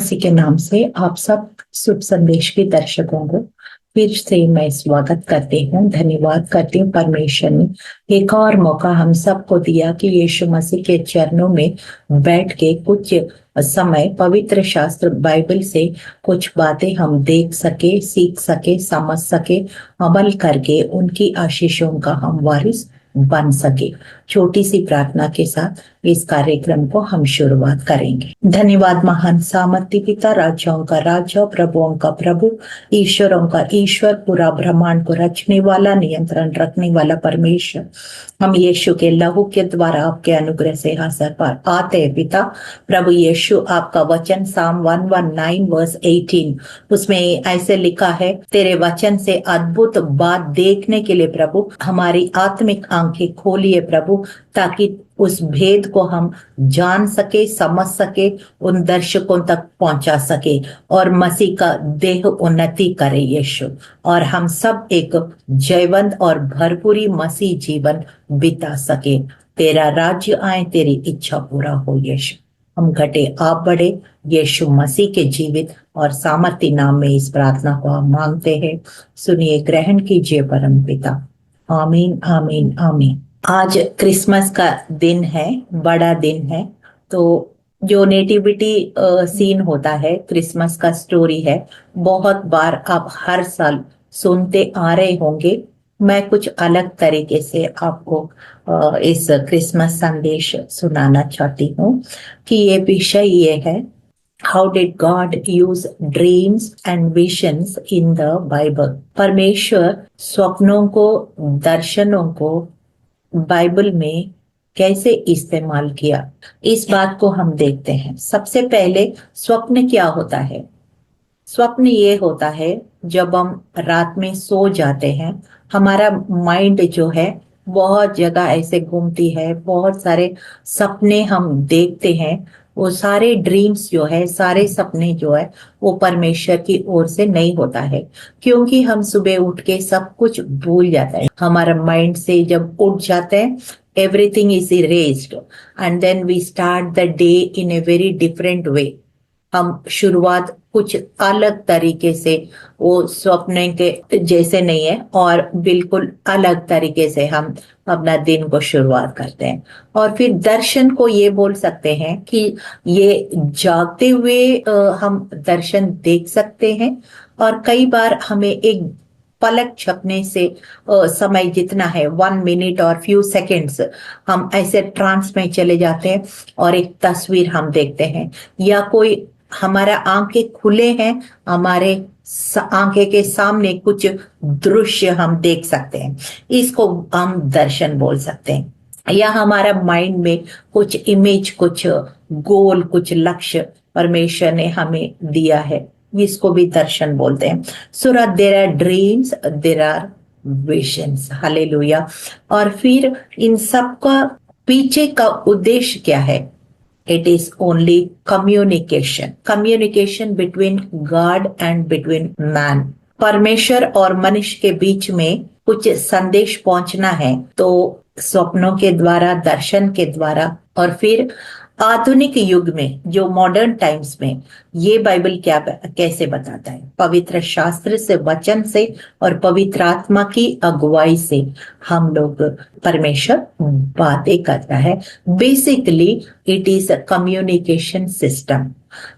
मसीह के नाम से आप सब शुभ संदेश के दर्शकों को फिर से मैं स्वागत करती हूँ। धन्यवाद करती हूँ परमेश्वर ने एक और मौका हम सबको दिया कि यीशु मसीह के चरणों में बैठ के कुछ समय पवित्र शास्त्र बाइबल से कुछ बातें हम देख सके, सीख सके, समझ सके, अमल करके उनकी आशीषों का हम वारिस बन सके। छोटी सी प्रार्थना के साथ इस कार्यक्रम को हम शुरुआत करेंगे। धन्यवाद महान सामर्थ्य पिता, राजाओं का राजा, प्रभुओं का प्रभु, ईश्वरों का ईश्वर, पूरा ब्रह्मांड को रचने वाला, नियंत्रण रखने वाला परमेश्वर, हम यीशु के लहू के द्वारा आपके अनुग्रह से हासिल पर आते हैं पिता। प्रभु यीशु, आपका वचन साम 119 वर्स 18 उसमें ऐसे लिखा है, तेरे वचन से अद्भुत बात देखने के लिए प्रभु हमारी आत्मिक आंखें खोलिए प्रभु, ताकि उस भेद को हम जान सके, समझ सके, उन दर्शकों तक पहुंचा सके और मसीह का देह उन्नति करे यीशु, और हम सब एक जयवंत और भरपूरी मसीह जीवन बिता सके। तेरा राज्य आए, तेरी इच्छा पूरा हो यीशु। हम घटे आप बढ़े, यीशु मसीह के जीवित और सामर्थ्य नाम में इस प्रार्थना को हम मांगते हैं। सुनिए, ग्रहण कीजिए परम पिता। आमीन आमीन आमीन। आज क्रिसमस का दिन है, बड़ा दिन है। तो जो नेटिविटी सीन होता है, क्रिसमस का स्टोरी है, बहुत बार आप हर साल सुनते आ रहे होंगे। मैं कुछ अलग तरीके से आपको इस क्रिसमस संदेश सुनाना चाहती हूँ कि ये विषय ये है, how did God use dreams and visions in the Bible. परमेश्वर स्वप्नों को, दर्शनों को बाइबल में कैसे इस्तेमाल किया, इस बात को हम देखते हैं। सबसे पहले स्वप्न क्या होता है? स्वप्न ये होता है जब हम रात में सो जाते हैं, हमारा माइंड जो है बहुत जगह ऐसे घूमती है, बहुत सारे सपने हम देखते हैं। वो सारे ड्रीम्स जो है, सारे सपने जो है, वो परमेश्वर की ओर से नहीं होता है, क्योंकि हम सुबह उठ के सब कुछ भूल जाता है। हमारा माइंड से जब उठ जाते हैं, everything is erased and then we start the day in a very different way. हम शुरुआत कुछ अलग तरीके से, वो स्वप्न के जैसे नहीं है, और बिल्कुल अलग तरीके से हम अपना दिन को शुरुआत करते हैं। और फिर दर्शन को ये बोल सकते हैं कि ये जागते हुए हम दर्शन देख सकते हैं, और कई बार हमें एक पलक झपकने से समय जितना है 1 मिनट और फ्यू सेकेंड्स, हम ऐसे ट्रांस में चले जाते हैं और एक तस्वीर हम देखते हैं, या कोई हमारा आंखें खुले हैं, हमारे आंखें के सामने कुछ दृश्य हम देख सकते हैं, इसको हम दर्शन बोल सकते हैं। या हमारा माइंड में कुछ इमेज, कुछ गोल, कुछ लक्ष्य परमेश्वर ने हमें दिया है, इसको भी दर्शन बोलते हैं। So there are dreams, there are visions. Hallelujah. और फिर इन सब का पीछे का उद्देश्य क्या है? It is only communication between God and between man. परमेश्वर और मनुष्य के बीच में कुछ संदेश पहुंचना है, तो स्वप्नों के द्वारा, दर्शन के द्वारा। और फिर आधुनिक युग में, जो मॉडर्न टाइम्स में, ये बाइबल क्या कैसे बताता है? पवित्र शास्त्र से, वचन से और पवित्र आत्मा की अगुवाई से हम लोग, परमेश्वर बातें करता है। Basically it is a communication system.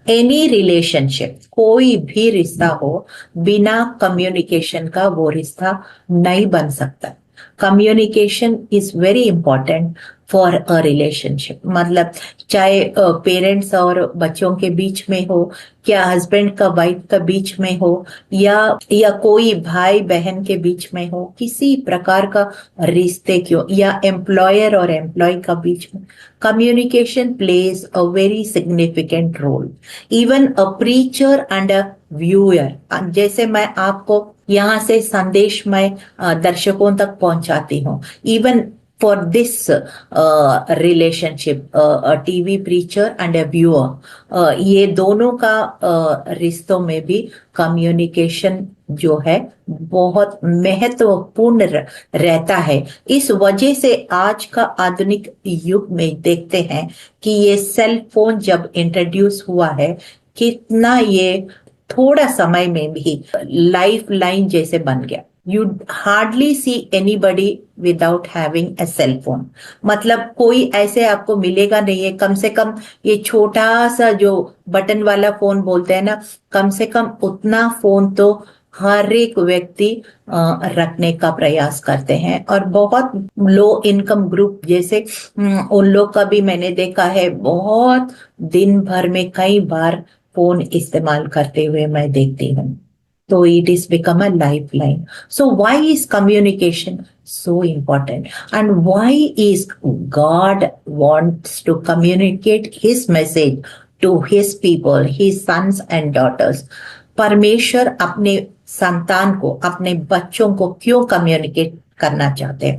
Any relationship, कोई भी रिश्ता हो, बिना कम्युनिकेशन का वो रिश्ता नहीं बन सकता। Communication is very important for a relationship. मतलब चाहे पेरेंट्स और बच्चों के बीच में हो, क्या हस्बैंड का वाइफ का बीच में हो, या कोई भाई बहन के बीच में हो, किसी प्रकार का रिश्ते क्यों, या एम्प्लॉयर और एम्प्लॉय का बीच में, communication plays a very significant role. Even a preacher and a viewer, जैसे मैं आपको यहाँ से संदेश मैं दर्शकों तक पहुंचाती हूँ, even for this relationship, a TV preacher and a viewer, ये दोनों का रिश्तों में भी कम्युनिकेशन जो है बहुत महत्वपूर्ण रहता है। इस वजह से आज का आधुनिक युग में देखते हैं कि ये सेल फोन जब इंट्रोड्यूस हुआ है, कितना ये थोड़ा समय में भी लाइफ लाइन जैसे बन गया। You hardly see anybody without having a cell phone. मतलब कोई ऐसे आपको मिलेगा नहीं है, कम से कम ये छोटा सा जो बटन वाला फोन बोलते हैं ना, कम से कम उतना फोन तो हर एक व्यक्ति रखने का प्रयास करते हैं। और बहुत लो इनकम ग्रुप जैसे उन लोग का भी मैंने देखा है, बहुत दिन भर में कई बार फोन इस्तेमाल करते हुए मैं देखती हूँ। तो it is become a lifeline. So why is communication so important? And why is God wants to communicate his message to his people, his sons and daughters? परमेश्वर अपने संतान को, अपने बच्चों को क्यों कम्युनिकेट करना चाहते हैं?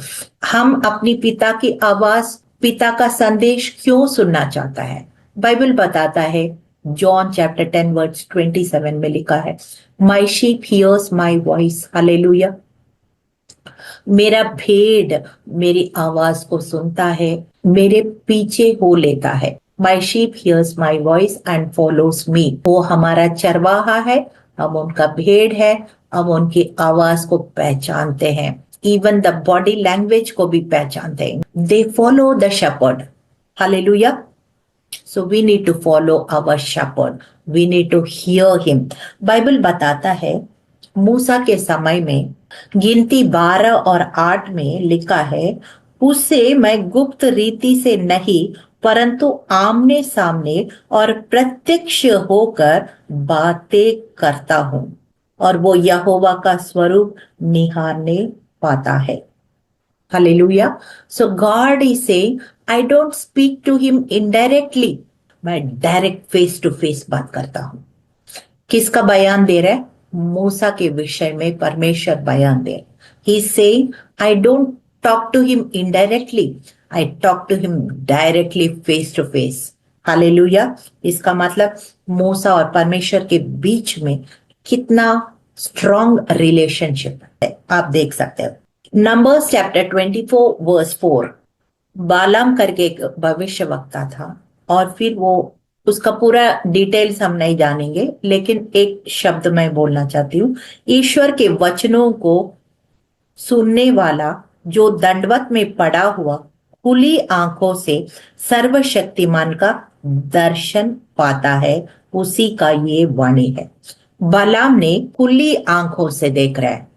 हम अपनी पिता की आवाज, पिता का संदेश क्यों सुनना चाहता है? बाइबल बताता है, जॉन चैप्टर 10 वर्स 27 में लिखा है, my sheep hears my voice, hallelujah. मेरा भेड़ मेरी आवाज को सुनता है, मेरे पीछे हो लेता है। My sheep hears my voice and follows me. वो हमारा चरवाहा है, हम उनका भेड़ है, हम उनकी आवाज को पहचानते हैं। इवन द बॉडी लैंग्वेज को भी पहचानते हैं। They follow the shepherd, hallelujah. So we need to follow our shepherd. We need to hear him. Bible बताता है, मूसा के समय में गिनती 12 और 8 में लिखा है, उससे मैं गुप्त रीति से नहीं परंतु आमने सामने और प्रत्यक्ष होकर बातें करता हूं, और वो यहोवा का स्वरूप निहारने पाता है। Hallelujah. So God is saying, I don't speak to him indirectly. मैं डायरेक्ट फेस टू फेस बात करता हूं। किसका बयान दे रहा है? मूसा के विषय में परमेश्वर बयान दे रहा है। He is saying, I don't talk to him indirectly. I talk to him directly face to face. Hallelujah. इसका मतलब मूसा और परमेश्वर के बीच में कितना स्ट्रॉन्ग रिलेशनशिप है, आप देख सकते हो। नंबर्स चैप्टर 24 वर्स 4, बालाम करके एक भविष्य वक्ता था, और फिर वो उसका पूरा डिटेल्स हम नहीं जानेंगे, लेकिन एक शब्द मैं बोलना चाहती हूँ। ईश्वर के वचनों को सुनने वाला जो दंडवत में पड़ा हुआ खुली आंखों से सर्वशक्तिमान का दर्शन पाता है, उसी का ये वाणी है। बालाम ने खुली आंखों से देख रहा है,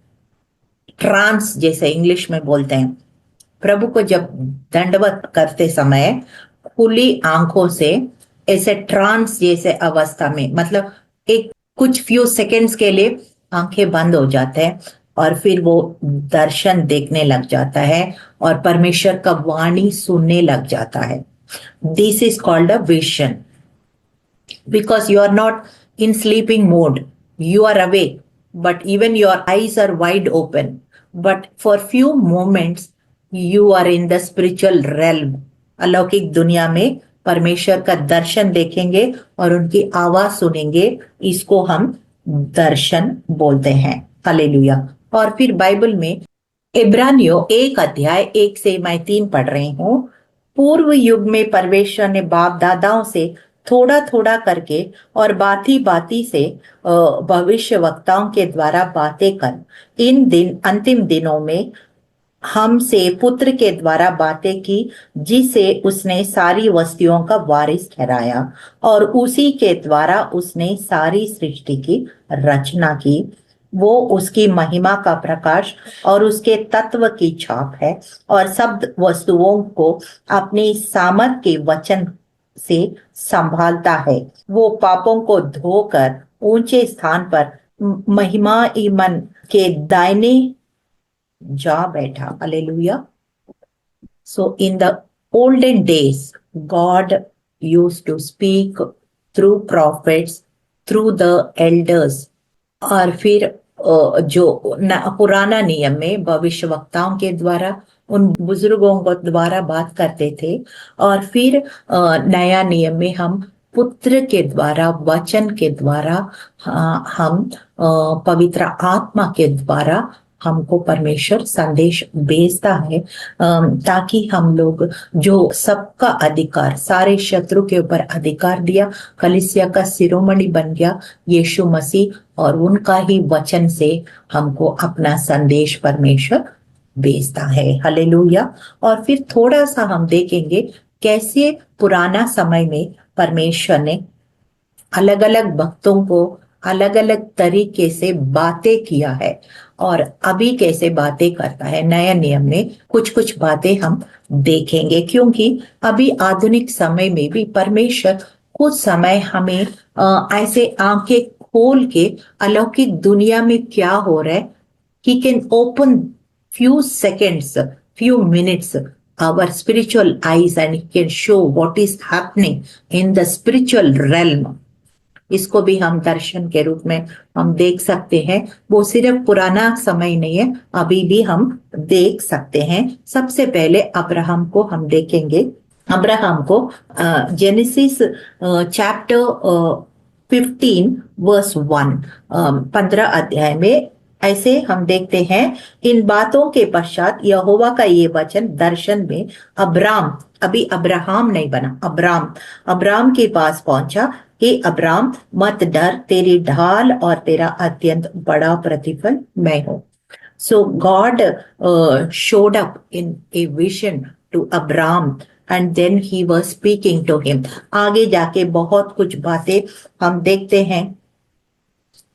ट्रांस जैसे इंग्लिश में बोलते हैं। प्रभु को जब दंडवत करते समय खुली आंखों से, ऐसे ट्रांस जैसे अवस्था में, मतलब एक कुछ फ्यू सेकंड्स के लिए आंखें बंद हो जाते हैं और फिर वो दर्शन देखने लग जाता है और परमेश्वर का वाणी सुनने लग जाता है। This is called a vision, because you are not in sleeping mode, you are awake, but even your eyes are wide open, but for few moments you are in the spiritual realm. अलौकिक दुनिया में परमेश्वर का दर्शन देखेंगे और उनकी आवाज सुनेंगे, इसको हम दर्शन बोलते हैं। हालेलुया। और फिर बाइबल में इब्रानियों 1 अध्याय 1 से मैं 3 पढ़ रही हूँ। पूर्व युग में परमेश्वर ने बाप दादाओं से थोड़ा थोड़ा करके और बाती बाती से भविष्य वक्ताओं के द्वारा बातें कर इन दिन अंतिम दिनों में हमसे पुत्र के द्वारा बातें की, जिसे उसने सारी वस्तुओं का वारिस ठहराया और उसी के द्वारा उसने सारी सृष्टि की रचना की। वो उसकी महिमा का प्रकाश और उसके तत्व की छाप है और सब वस्तुओं को अपनी सामर्थ के वचन से संभालता है। वो पापों को धोकर ऊंचे स्थान पर महिमा ईमन के दाहिने जा बैठा। Hallelujah. So in the olden days, God used to speak through prophets, through the elders। और फिर जो पुराना नियम में भविष्यवक्ताओं के द्वारा, उन बुजुर्गों को द्वारा बात करते थे, और फिर नया नियम में हम पुत्र के द्वारा, वचन के द्वारा, हम पवित्र आत्मा के द्वारा हमको परमेश्वर संदेश भेजता है, ताकि हम लोग जो सबका अधिकार, सारे शत्रु के ऊपर अधिकार दिया, कलीसिया का शिरोमणि बन गया यीशु मसीह, और उनका ही वचन से हमको अपना संदेश परमेश्वर भेजता है। हालेलुया। और फिर थोड़ा सा हम देखेंगे कैसे पुराना समय में परमेश्वर ने अलग अलग भक्तों को अलग अलग तरीके से बातें किया है, और अभी कैसे बातें करता है। नया नियम में कुछ कुछ बातें हम देखेंगे, क्योंकि अभी आधुनिक समय में भी परमेश्वर कुछ समय हमें ऐसे आंखें खोल के अलौकिक दुनिया में क्या हो रहा है, he can open few seconds, few minutes our spiritual eyes, and he can show what is happening in the spiritual realm. इसको भी हम दर्शन के रूप में हम देख सकते हैं। वो सिर्फ पुराना समय नहीं है, अभी भी हम देख सकते हैं। सबसे पहले अब्राहम को हम देखेंगे। अब्राहम को जेनेसिस चैप्टर 15 वर्स 1, 15 अध्याय में ऐसे हम देखते हैं, इन बातों के पश्चात यहोवा का ये वचन दर्शन में अब्राम, अभी अब्राहम नहीं बना, अब्राम के पास पहुंचा कि अब्राम मत डर, तेरी ढाल और तेरा अत्यंत बड़ा प्रतिफल मैं हूं। So God showed up in a vision to Abraham, and then he was speaking to him. आगे जाके बहुत कुछ बातें हम देखते हैं,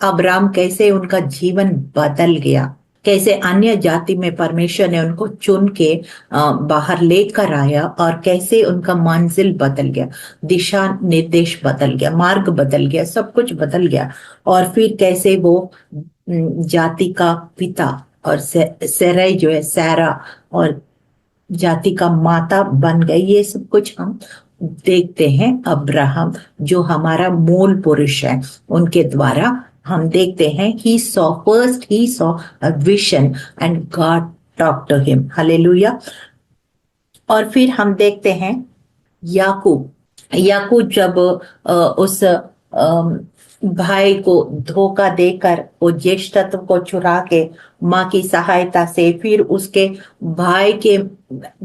अब्राम कैसे उनका जीवन बदल गया, कैसे अन्य जाति में परमेश्वर ने उनको चुन के बाहर लेकर आया, और कैसे उनका मंजिल बदल गया, दिशा निर्देश बदल गया, मार्ग बदल गया, सब कुछ बदल गया। और फिर कैसे वो जाति का पिता, और सैराई जो है सैरा, और जाति का माता बन गई। ये सब कुछ हम देखते हैं अब्राहम जो हमारा मूल पुरुष है, उनके द्वारा हम देखते हैं he saw a vision and God talked to him. Hallelujah. और फिर हम देखते हैं याकूब जब उस भाई को धोखा देकर वो ज्येष्ठत्व को चुरा के माँ की सहायता से, फिर उसके भाई के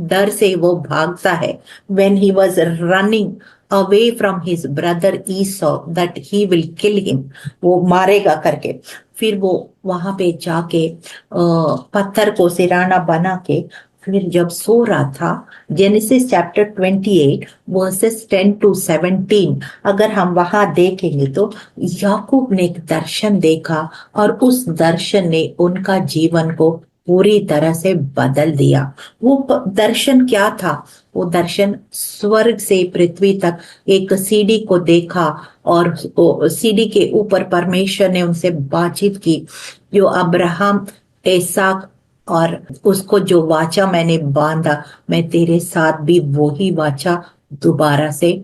डर से वो भागता है, when he was running away from his brother Esau that he will kill him, वो मारेगा करके, फिर वो वहां पे जाके पत्थर को सिराना बना के फिर जब सो रहा था, जेनेसिस चैप्टर 28 वर्सेस 10 to 17, अगर हम वहां देखेंगे तो याकूब ने एक दर्शन देखा, और उस दर्शन ने उनका जीवन को पूरी तरह से बदल दिया। वो दर्शन क्या था? वो दर्शन स्वर्ग से पृथ्वी तक एक सीढ़ी को देखा, और सीढ़ी के ऊपर परमेश्वर ने उनसे बातचीत की, जो अब्राहम, इसहाक, और उसको जो वाचा मैंने बांधा, मैं तेरे साथ भी वही वाचा दोबारा से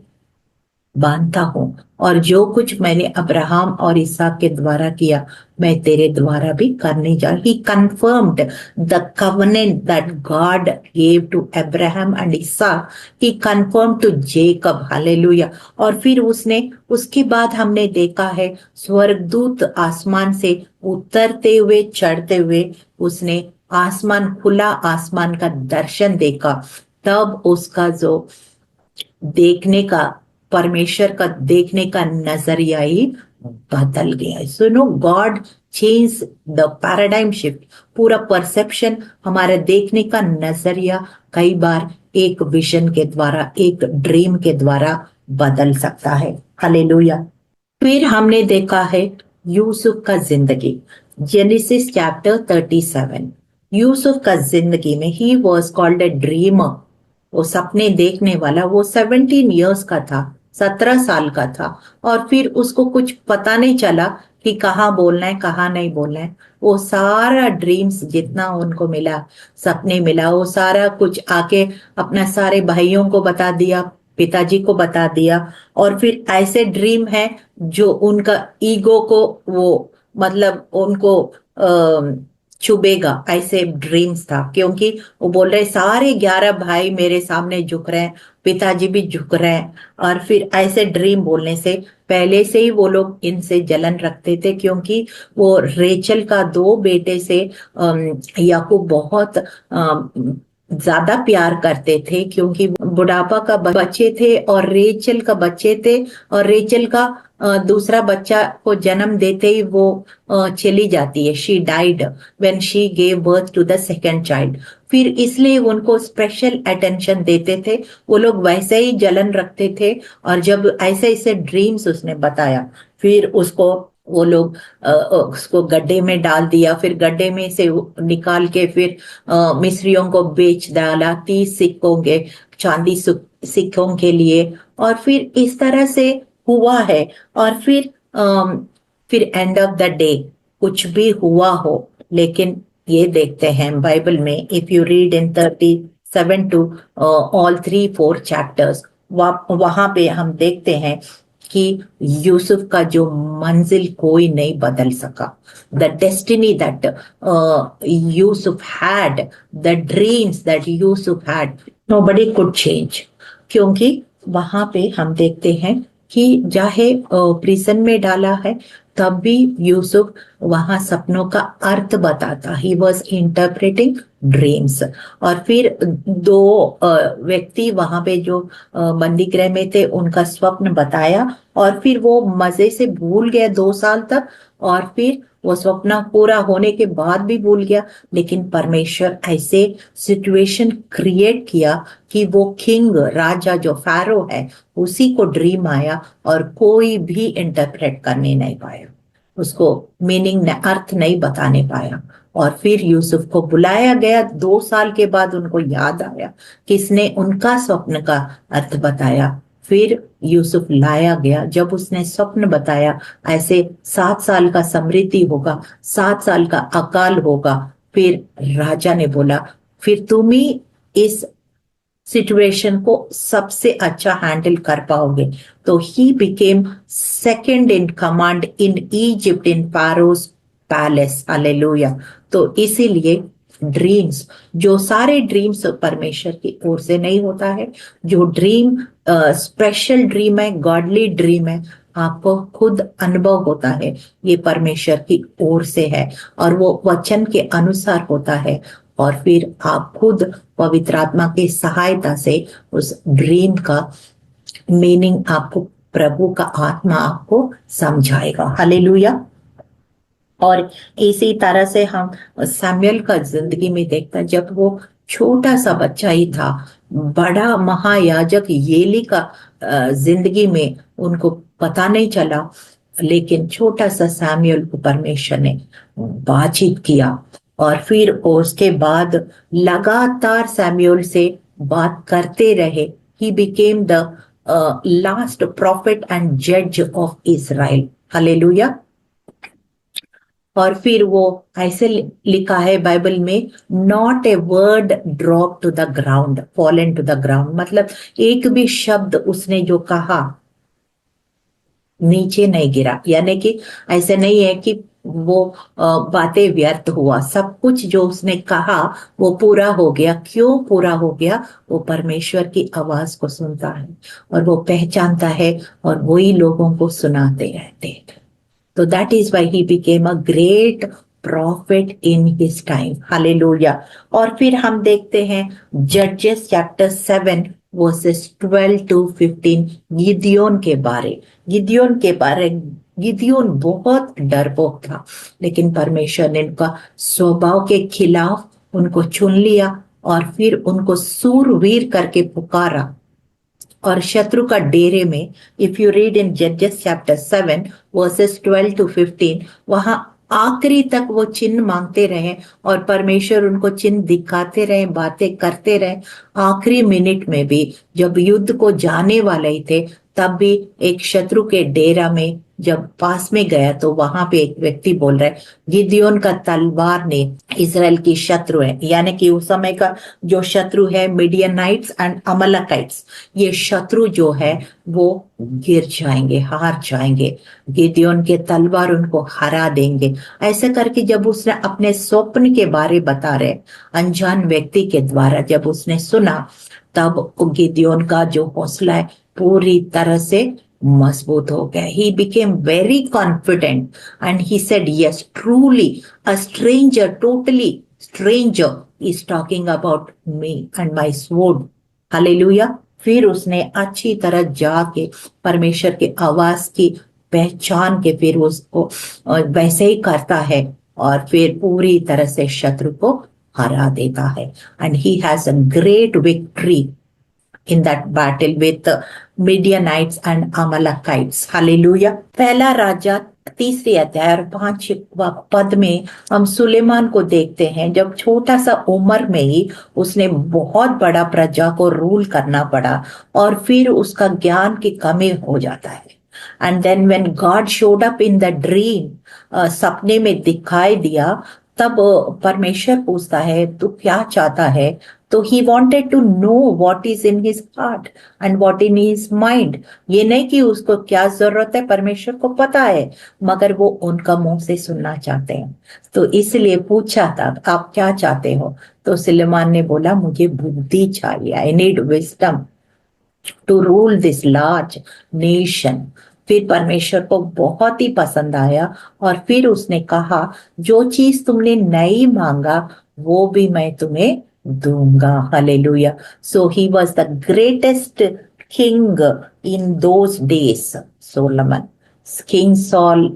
बांधता हूं, और जो कुछ मैंने अब्राहम और इसहाक के द्वारा किया मैं तेरे द्वारा भी करने जा। He confirmed the covenant that God gave to Abraham and Isaac. He confirmed to Jacob. Hallelujah. और फिर उसके बाद हमने देखा है स्वर्गदूत आसमान से उतरते हुए चढ़ते हुए, उसने आसमान, खुला आसमान का दर्शन देखा। तब उसका जो देखने का, परमेश्वर का देखने का नजरिया ही बदल गया। So no God change the paradigm shift, पूरा परसेप्शन, हमारा देखने का नजरिया कई बार एक विजन के द्वारा, एक ड्रीम के द्वारा बदल सकता है। हालेलुया। फिर हमने देखा है यूसुफ का जिंदगी, जेनेसिस चैप्टर 37। यूसुफ का जिंदगी में he was called a dreamer, वो सपने देखने वाला। वो 17 इयर्स का था, 17 साल का था, और फिर उसको कुछ पता नहीं चला कि कहाँ बोलना है कहाँ नहीं बोलना है। वो सारा ड्रीम्स जितना उनको मिला, सपने मिला, वो सारा कुछ आके अपना सारे भाइयों को बता दिया, पिताजी को बता दिया। और फिर ऐसे ड्रीम है जो उनका ईगो को, वो मतलब उनको चुभेगा, ऐसे ड्रीम्स था। क्योंकि वो बोल रहे सारे 11 भाई मेरे सामने झुक रहे हैं, पिताजी भी झुक रहे हैं, और फिर ऐसे ड्रीम बोलने से पहले से ही वो लोग इनसे जलन रखते थे, क्योंकि वो रेचल का दो बेटे से याकूब बहुत ज्यादा प्यार करते थे, क्योंकि बुढ़ापा का बच्चे थे और रेचल का बच्चे थे, और रेचल का दूसरा बच्चा को जन्म देते ही वो चली जाती है, she died when she gave birth to the second child. फिर इसलिए उनको स्पेशल अटेंशन देते थे, वो लोग वैसे ही जलन रखते थे। और जब ऐसे ऐसे ड्रीम्स उसने बताया, फिर उसको वो लोग उसको गड्ढे में डाल दिया, फिर गड्ढे में से निकाल के फिर मिस्रियों को बेच डाला 30 सिक्कों के, चांदी सिक्कों के लिए। और फिर इस तरह से हुआ है। और फिर एंड ऑफ द डे कुछ भी हुआ हो, लेकिन ये देखते हैं बाइबल में, if you read in 37 to all 3-4 chapters, वहां पे हम देखते हैं कि यूसुफ का जो मंजिल कोई नहीं बदल सका। The destiny that Yusuf had, the dreams that Yusuf had, nobody could change. क्योंकि वहां पे हम देखते हैं कि चाहे प्रिजन में डाला है, तब भी यूसुफ वहां सपनों का अर्थ बताता, ही वॉज इंटरप्रेटिंग ड्रीम्स। और फिर दो व्यक्ति वहां पे जो बंदी गृह में थे, उनका स्वप्न बताया, और फिर वो मजे से भूल गया 2 साल तक। और फिर वो स्वप्न पूरा होने के बाद भी भूल गया, लेकिन परमेश्वर ऐसे सिचुएशन क्रिएट किया कि वो किंग, राजा जो फैरो है, उसी को ड्रीम आया और कोई भी इंटरप्रेट करने नहीं पाया, उसको मीनिंग अर्थ नहीं बताने पाया। और फिर यूसुफ को बुलाया गया 2 साल के बाद, उनको याद आया किसने उनका स्वप्न का अर्थ बताया। फिर यूसुफ लाया गया, जब उसने स्वप्न बताया ऐसे 7 साल का समृद्धि होगा, 7 साल का अकाल होगा, फिर राजा ने बोला फिर तुम ही इस सिचुएशन को सबसे अच्छा हैंडल कर पाओगे। तो he became second in command in Egypt in Pharaoh's palace. Hallelujah. तो इसीलिए ड्रीम्स, जो सारे ड्रीम्स परमेश्वर की ओर से नहीं होता है, जो ड्रीम स्पेशल ड्रीम है, गॉडली ड्रीम है, आपको खुद अनुभव होता है, ये परमेश्वर की ओर से है और वो वचन के अनुसार होता है। और फिर आप खुद पवित्र आत्मा की सहायता से उस ड्रीम का मीनिंग आपको, प्रभु का आत्मा आपको समझाएगा। हालेलुया। और इसी तरह से हम सैमुअल का जिंदगी में देखते हैं, जब वो छोटा सा बच्चा ही था, बड़ा महायाजक येली का जिंदगी में उनको पता नहीं चला, लेकिन छोटा सा सैमुअल को परमेश्वर ने बातचीत किया। और फिर उसके बाद लगातार सैमुअल से बात करते रहे। He became the last prophet and जज ऑफ इजराइल। हालेलुया। और फिर वो ऐसे लिखा है बाइबल में, not a word drop to the ground, fallen to the ground, मतलब एक भी शब्द उसने जो कहा नीचे नहीं गिरा। यानी कि ऐसे नहीं है कि वो बातें व्यर्थ हुआ, सब कुछ जो उसने कहा वो पूरा हो गया। क्यों पूरा हो गया? वो परमेश्वर की आवाज को सुनता है और वो पहचानता है और वही लोगों को सुनाते रहते हैं। तो that is why he became a great prophet in his time. Hallelujah. और फिर हम देखते हैं जजेस चैप्टर 7 वर्सेस 12 to 15, गिदियोन के बारे। गिदियोन बहुत डरपोक था, लेकिन परमेश्वर ने उनका स्वभाव के खिलाफ उनको चुन लिया और फिर उनको सूरवीर करके पुकारा। और शत्रु का डेरे में, इफ यू रीड इन जजेस चैप्टर 7 वर्सेस 12 to 15, वहां आखिरी तक वो चिन्ह मांगते रहे और परमेश्वर उनको चिन्ह दिखाते रहे, बातें करते रहे। आखिरी मिनट में भी जब युद्ध को जाने वाले ही थे, तब भी एक शत्रु के डेरा में जब पास में गया तो वहां पे एक व्यक्ति बोल रहा है, गिदियोन का तलवार ने इजराइल की शत्रु है, यानी कि उस समय का जो शत्रु है मिडियनाइट्स एंड अमलकाइट्स, ये शत्रु जो है वो गिर जाएंगे, हार जाएंगे, गिदियोन के तलवार उनको हरा देंगे। ऐसे करके जब उसने अपने स्वप्न के बारे बता रहे अनजान व्यक्ति के द्वारा जब उसने सुना, तब गिदियोन का जो हौसला है पूरी तरह से मजबूत हो गया. He became very confident and he said, yes, truly, a stranger, totally stranger is talking about me and my sword. Hallelujah. फिर उसने अच्छी तरह जाके परमेश्वर की आवाज की पहचान के फिर उसको वैसे ही करता है और फिर पूरी तरह से शत्रु को हरा देता है. And he has a great victory in that battle with the Midianites and Amalekites. Hallelujah. पहला राजा तीसरी अध्याय और 5वां पद में हम सुलेमान को देखते हैं. जब छोटा सा उम्र में ही उसने बहुत बड़ा प्रजा को रूल करना पड़ा और फिर उसका ज्ञान की कमी हो जाता है. And then when God showed up in the dream, सपने में दिखाई दिया, तब परमेश्वर पूछता है तू क्या चाहता है. तो he wanted to know what is in his heart and what in his mind. ये नहीं कि उसको क्या जरूरत है, परमेश्वर को पता है, मगर वो उनका मुंह से सुनना चाहते हैं. तो इसलिए पूछा था आप क्या चाहते हो. तो सुलेमान ने बोला मुझे बुद्धि चाहिए, I need wisdom to rule this large nation. फिर परमेश्वर को बहुत ही पसंद आया और फिर उसने कहा जो चीज तुमने नहीं मांगा वो भी मैं तुम्हें दूंगा. Hallelujah. So he was the greatest king in those days. Solomon, king sol,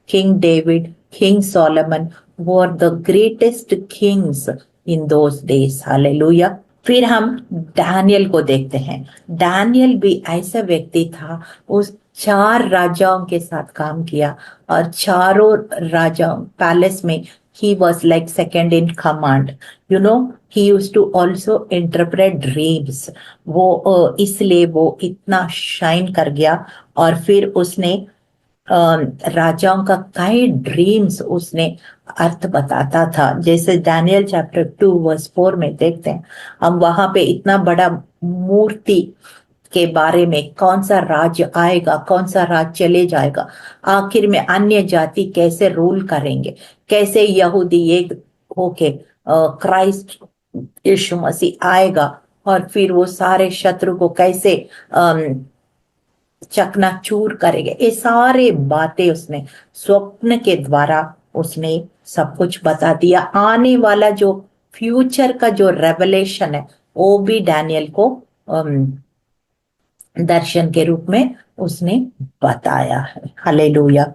king David, king Solomon were the greatest kings in those days. Hallelujah. फिर हम डैनियल को देखते हैं. डैनियल भी ऐसा व्यक्ति था, उस 4 राजाओं के साथ काम किया और चारों राजाओं पैलेस में he was like second in command. You know, he used to also interpret dreams. वो इसलिए वो इतना शाइन कर गया और फिर उसने राजाओं का कई ड्रीम्स उसने अर्थ बताता था. जैसे डैनियल चैप्टर 2 वर्स 4 में देखते हैं हम, वहां पे इतना बड़ा मूर्ति के बारे में, कौन सा राज्य आएगा, कौन सा राज्य चले जाएगा, आखिर में अन्य जाति कैसे रूल करेंगे, कैसे यहूदी एक होके क्राइस्ट यीशु मसीह आएगा और फिर वो सारे शत्रु को कैसे चकनाचूर करेंगे. ये सारे बातें उसने स्वप्न के द्वारा उसने सब कुछ बता दिया. आने वाला जो फ्यूचर का जो रेवलेशन है वो भी डैनियल को दर्शन के रूप में उसने बताया है. हालेलुया.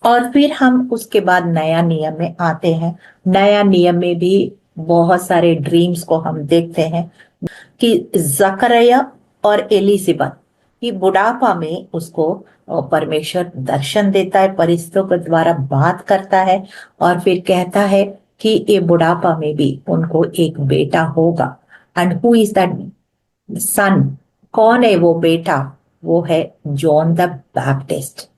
और फिर हम उसके बाद नया नियम में आते हैं. नया नियम में भी बहुत सारे ड्रीम्स को हम देखते हैं कि जकरया और एलिजबेथ की बुढ़ापा में उसको परमेश्वर दर्शन देता है, परिस्तों के द्वारा बात करता है और फिर कहता है कि ये बुढ़ापा में भी उनको एक बेटा होगा. And who is that son? कौन है वो बेटा? वो है John the Baptist.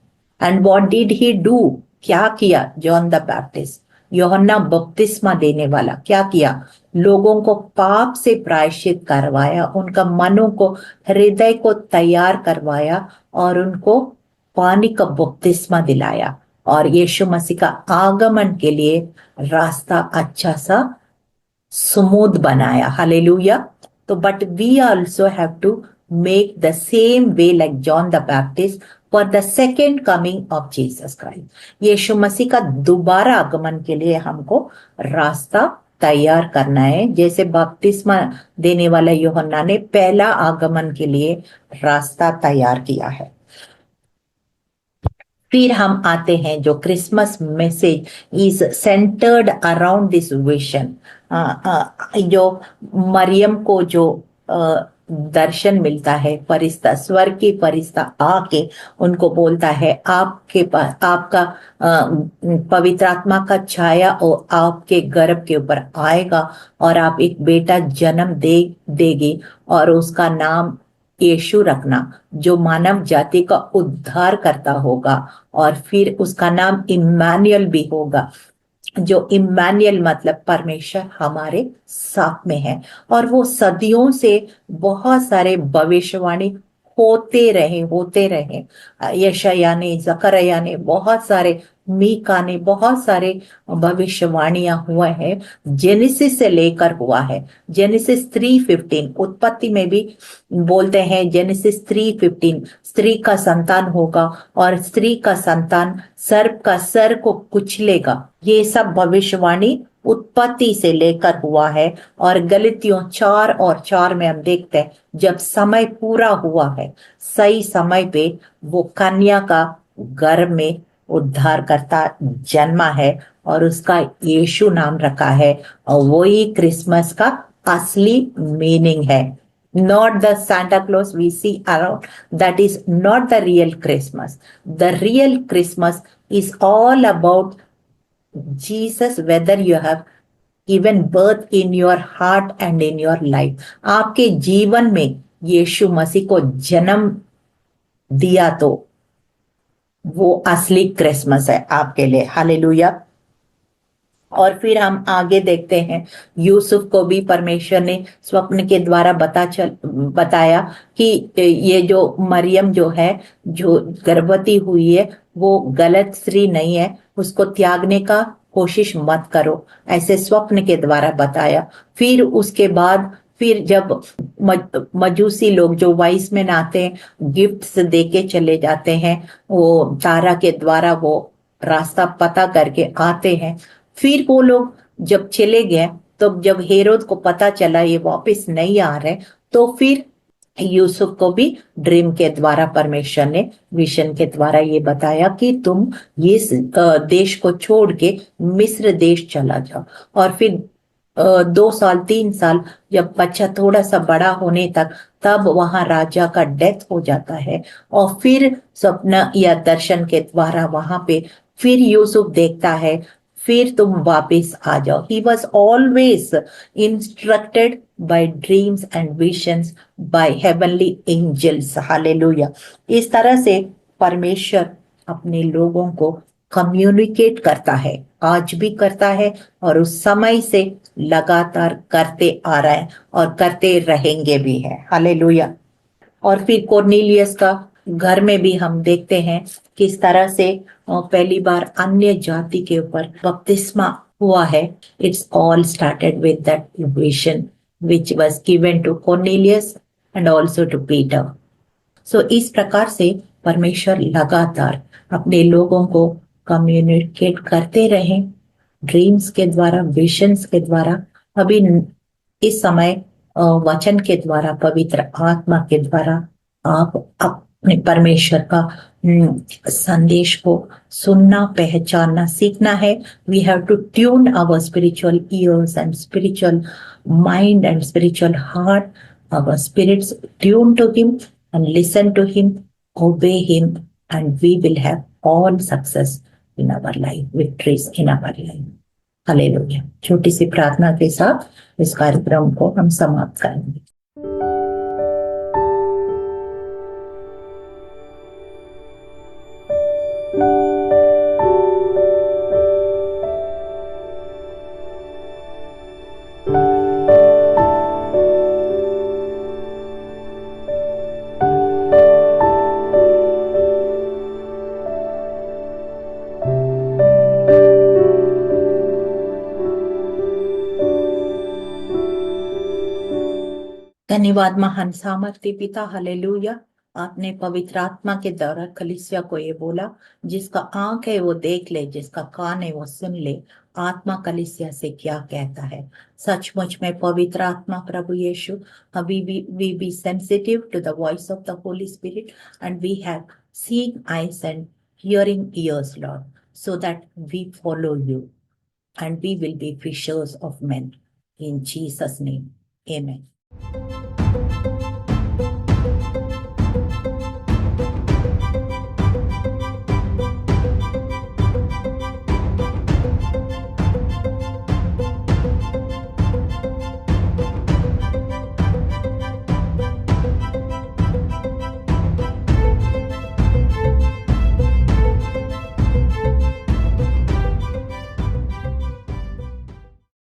And what did he do? क्या किया जॉन द बैप्टिस्ट, यूहन्ना बपतिस्मा देने वाला? क्या किया? लोगों को पाप से प्रायश्चित करवाया, उनका मनों को, हृदय को तैयार करवाया और उनको पानी का बपतिस्मा दिलाया और यीशु मसीह का आगमन के लिए रास्ता अच्छा सा स्मूथ बनाया. हालेलुया. तो but we also have to make the same way like John the Baptist for the second coming of Jesus Christ. यीशु मसीह का दोबारा आगमन के लिए हमको रास्ता तैयार करना है. जैसे बपतिस्मा देने वाला यूहन्ना ने पहला आगमन के लिए रास्ता तैयार किया है. फिर हम आते हैं जो Christmas message is centred around this vision. जो मरियम को जो दर्शन मिलता है, फरिश्ता, स्वर्ग की फरिश्ता आके उनको बोलता है आपके पास आपका पवित्र आत्मा का छाया और आपके गर्भ के ऊपर आएगा और आप एक बेटा जन्म देगी और उसका नाम यीशु रखना, जो मानव जाति का उद्धार करता होगा. और फिर उसका नाम इम्मानुएल भी होगा, जो इम्मानुएल मतलब परमेश्वर हमारे साथ में है. और वो सदियों से बहुत सारे भविष्यवाणी होते रहे. यशायाह ने, जकरया ने बहुत सारे मीका ने बहुत सारे भविष्यवाणियां हुए हैं, जेनेसिस से लेकर हुआ है। जेनेसिस 3:15 उत्पत्ति में भी बोलते हैं, जेनेसिस 3:15 स्त्री का संतान होगा और स्त्री का संतान सर्प का सर को कुचलेगा। ये सब भविष्यवाणी उत्पत्ति से लेकर हुआ है। और गलातियों 4:4 में हम देखते हैं, जब समय पूरा हुआ है, सही समय पे वो कन्या का गर्भ में उद्धारकर्ता जन्मा है और उसका यीशु नाम रखा है। और वही क्रिसमस का असली मीनिंग है। Not the Santa Claus we see around, that is not the real Christmas. The real Christmas is all about Jesus, whether you have given birth in your heart and in your life. आपके जीवन में यीशु मसीह को जन्म दिया तो वो असली Christmas है आपके लिए। हालेलुया। और फिर हम आगे देखते हैं, यूसुफ को भी परमेश्वर ने स्वप्न के द्वारा बताया कि ये जो मरियम जो है, जो गर्भवती हुई है, वो गलत स्त्री नहीं है, उसको त्यागने का कोशिश मत करो, ऐसे स्वप्न के द्वारा बताया। फिर उसके बाद फिर जब मजूसी लोग जो वाइस मैन आते हैं, गिफ्ट्स दे के चले जाते हैं, वो तारा के द्वारा वो रास्ता पता करके आते हैं। फिर वो लोग जब चले गए, तो जब हेरोद को पता चला ये वापस नहीं आ रहे, तो फिर यूसुफ को भी ड्रीम के द्वारा परमेश्वर ने विजन के द्वारा ये बताया कि तुम ये देश को छोड़ के मिस्र देश चला जाओ। और फिर 2 साल 3 साल जब बच्चा थोड़ा सा बड़ा होने तक, तब वहां राजा का डेथ हो जाता है। और फिर स्वप्न या दर्शन के द्वारा वहां पे फिर यूसुफ देखता है, फिर तुम वापस आ जाओ। He was always instructed by dreams and visions by heavenly angels. Hallelujah. इस तरह से परमेश्वर अपने लोगों को कम्युनिकेट करता है, आज भी करता है, और उस समय से लगातार करते आ रहा है और करते रहेंगे भी है। हालेलुया। और फिर कोर्नेलियस का घर में भी हम देखते हैं किस तरह से पहली बार अन्य जाति के ऊपर बपतिस्मा हुआ है। It's all started with that vision which was given to Cornelius and also to Peter. So इस प्रकार से परमेश्वर लगातार अपने लोगों को कम्युनिकेट करते रहे, ड्रीम्स के द्वारा, विजन्स के द्वारा। अभी इस समय वचन के द्वारा, पवित्र आत्मा के द्वारा आप अपने परमेश्वर का संदेश को सुनना, पहचानना सीखना है। We have to tune our spiritual ears and spiritual mind and spiritual heart, our spirits tune to him and listen to him, obey him, and we will have all success in our life, victories in our life. Hallelujah. छोटी सी प्रार्थना के साथ इस कार्यक्रम को हम समाप्त करेंगे। धन्यवाद महान सामर्थ्य पिता। हालेलुया। आपने पवित्र आत्मा के द्वारा कलीसिया को ये बोला, जिसका आंख है वो देख ले, जिसका कान है वो सुन ले, आत्मा कलीसिया से क्या कहता है। सचमुच में पवित्र आत्मा प्रभु यीशु, we be sensitive to the voice of the Holy Spirit, and we have seeing eyes and hearing ears, Lord, so that we follow you and we will be fishers of men. In Jesus' name, amen.